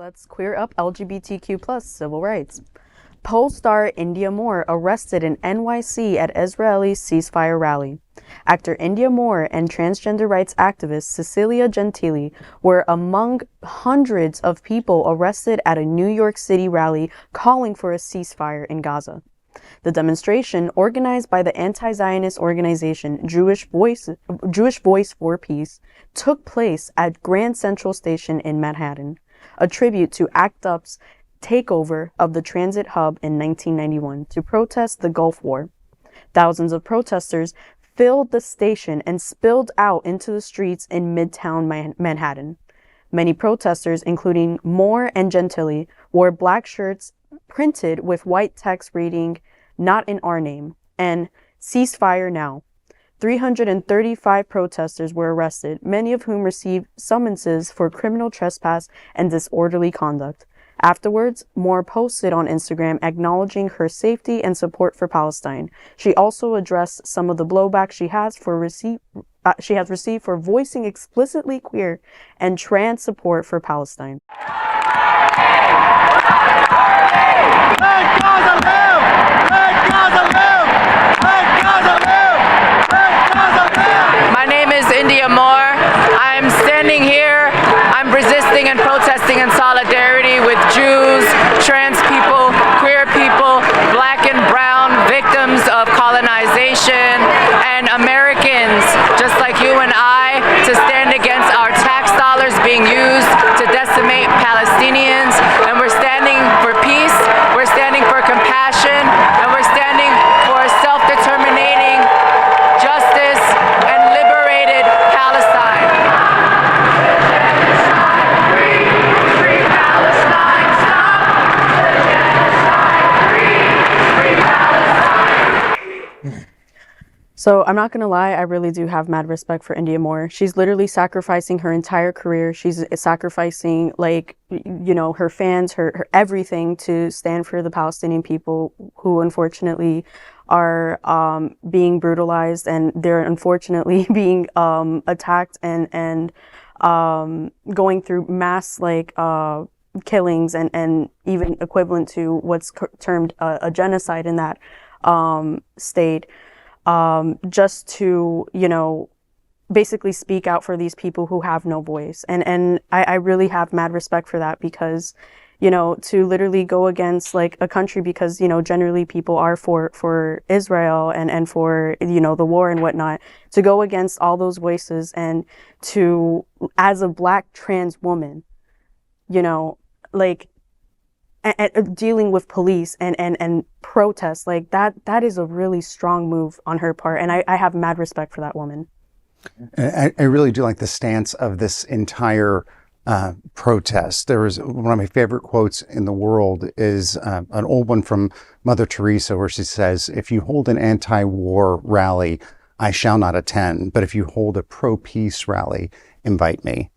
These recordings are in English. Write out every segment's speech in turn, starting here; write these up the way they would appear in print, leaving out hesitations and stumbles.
Let's queer up LGBTQ plus civil rights. Pole star Indya Moore arrested in NYC at Israeli ceasefire rally. Actor Indya Moore and transgender rights activist Cecilia Gentili were among hundreds of people arrested at a New York City rally calling for a ceasefire in Gaza. The demonstration, organized by the anti-Zionist organization Jewish Voice for Peace, took place at Grand Central Station in Manhattan, a tribute to ACT UP's takeover of the transit hub in 1991 to protest the Gulf War. Thousands of protesters filled the station and spilled out into the streets in Midtown Manhattan. Many protesters, including Moore and Gentili, wore black shirts printed with white text reading, "Not in our name," and "Ceasefire now." 335 protesters were arrested, many of whom received summonses for criminal trespass and disorderly conduct. Afterwards, Moore posted on Instagram acknowledging her safety and support for Palestine. She also addressed some of the blowback she has received for voicing explicitly queer and trans support for Palestine. Let Gaza live! Let Gaza live! Let Gaza live! Let Gaza live! My name is Indya Moore. I'm standing here. I'm resisting and protesting in solidarity with Jews, trans people, queer people, black and brown victims of colonization, and Americans, just like you and I, to stand against our tax dollars being used to decimate Palestinians. And we're standing for peace, we're standing for compassion, and we're standing for self-determinating justice and liberated Palestine. Free Palestine, stop the genocide. Free Palestine. So I'm not going to lie, I really do have mad respect for Indya Moore. She's literally sacrificing her entire career. She's sacrificing, like, you know, her fans, her everything to stand for the Palestinian people who unfortunately are being brutalized, and they're unfortunately being attacked and going through mass killings and even equivalent to what's termed a genocide in that state. Just to, you know, basically speak out for these people who have no voice. And I really have mad respect for that, because, you know, to literally go against like a country, because, you know, generally people are for Israel and for, you know, the war and whatnot, to go against all those voices and to, as a black trans woman, you know, like, dealing with police and protests like that is a really strong move on her part, and I have mad respect for that woman. I really do like the stance of this entire protest. There was one of my favorite quotes in the world is an old one from Mother Teresa, where she says, "If you hold an anti-war rally, I shall not attend, but if you hold a pro-peace rally, invite me."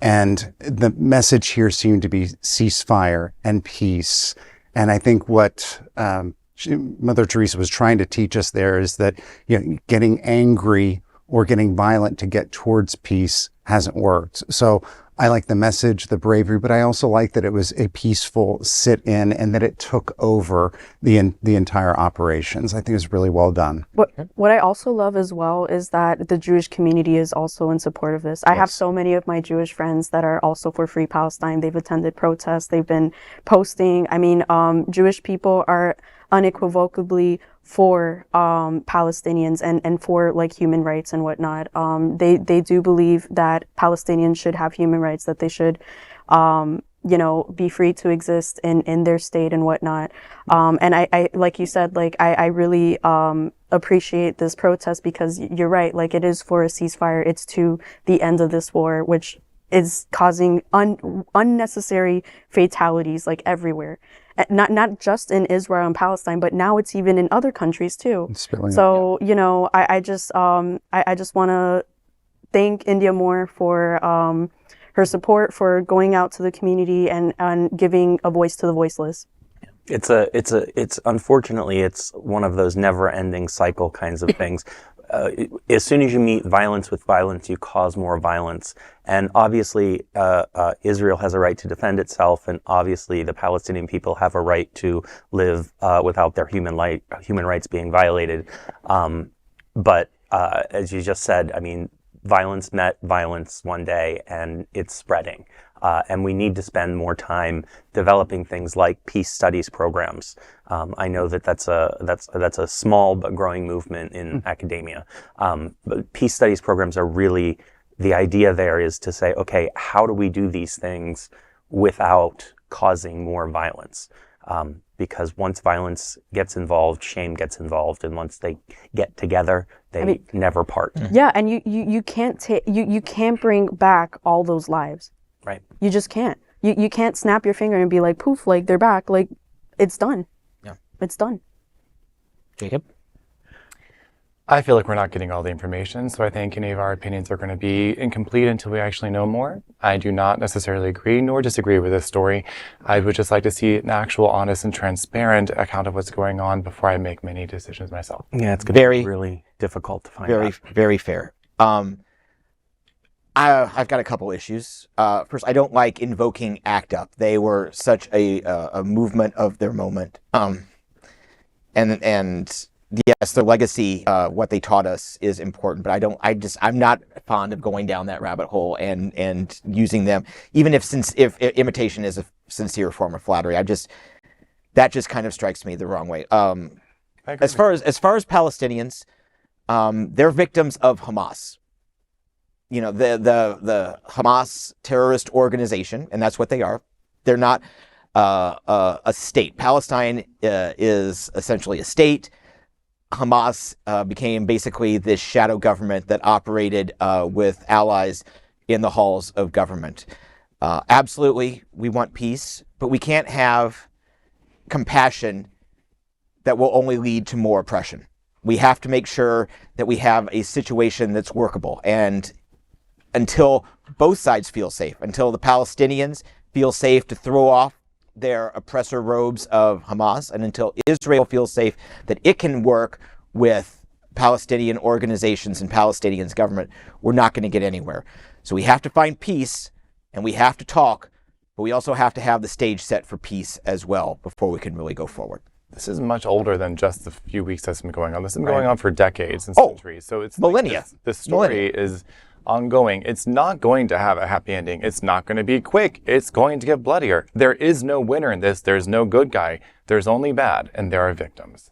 And the message here seemed to be ceasefire and peace. And I think what Mother Teresa was trying to teach us there is that, you know, getting angry or getting violent to get towards peace hasn't worked. So I like the message, the bravery, but I also like that it was a peaceful sit-in and that it took over the entire operations. I think it was really well done. What I also love as well is that the Jewish community is also in support of this. I have so many of my Jewish friends that are also for Free Palestine. They've attended protests. They've been posting. I mean, Jewish people are unequivocally for Palestinians and for like human rights and whatnot. They do believe that Palestinians should have human rights, that they should you know, be free to exist in their state and whatnot. And I like you said, like I really appreciate this protest, because you're right, like it is for a ceasefire. It's to the end of this war, which is causing unnecessary fatalities like everywhere. Not just in Israel and Palestine, but now it's even in other countries too. So, you know, I just want to thank Indya Moore for her support, for going out to the community and giving a voice to the voiceless. It's unfortunately, it's one of those never-ending cycle kinds of things. as soon as you meet violence with violence, you cause more violence. And obviously, Israel has a right to defend itself, and obviously the Palestinian people have a right to live without their human rights being violated. But as you just said, I mean, violence met violence one day, and it's spreading. And we need to spend more time developing things like peace studies programs. I know that that's a small but growing movement in academia. But peace studies programs are really, the idea there is to say, okay, how do we do these things without causing more violence? Because once violence gets involved, shame gets involved, and once they get together, they never part. Yeah, and you can't you can't bring back all those lives. Right. You just can't. You can't snap your finger and be like, poof, like they're back. Like, it's done. Yeah. It's done. Jacob? I feel like we're not getting all the information, so I think any of our opinions are going to be incomplete until we actually know more. I do not necessarily agree nor disagree with this story. I would just like to see an actual, honest, and transparent account of what's going on before I make many decisions myself. Yeah, it's going to be really difficult to find out. Very fair. I've got a couple issues. First, I don't like invoking ACT UP. They were such a movement of their moment. And yes, their legacy, what they taught us is important, but I'm not fond of going down that rabbit hole and using them, even if imitation is a sincere form of flattery. That just kind of strikes me the wrong way. As far as Palestinians, they're victims of Hamas. You know, the Hamas terrorist organization, and that's what they are. They're not a state. Palestine is essentially a state. Hamas became basically this shadow government that operated with allies in the halls of government. Absolutely, we want peace, but we can't have compassion that will only lead to more oppression. We have to make sure that we have a situation that's workable. And until both sides feel safe, until the Palestinians feel safe to throw off their oppressor robes of Hamas, and until Israel feels safe that it can work with Palestinian organizations and Palestinians' government, we're not going to get anywhere. So we have to find peace, and we have to talk, but we also have to have the stage set for peace as well before we can really go forward. This is much older than just the few weeks that's been going on. This has been going on for decades and centuries. So it's millennia. Like this story is ongoing. It's not going to have a happy ending. It's not going to be quick. It's going to get bloodier. There is no winner in this. There's no good guy. There's only bad, and there are victims.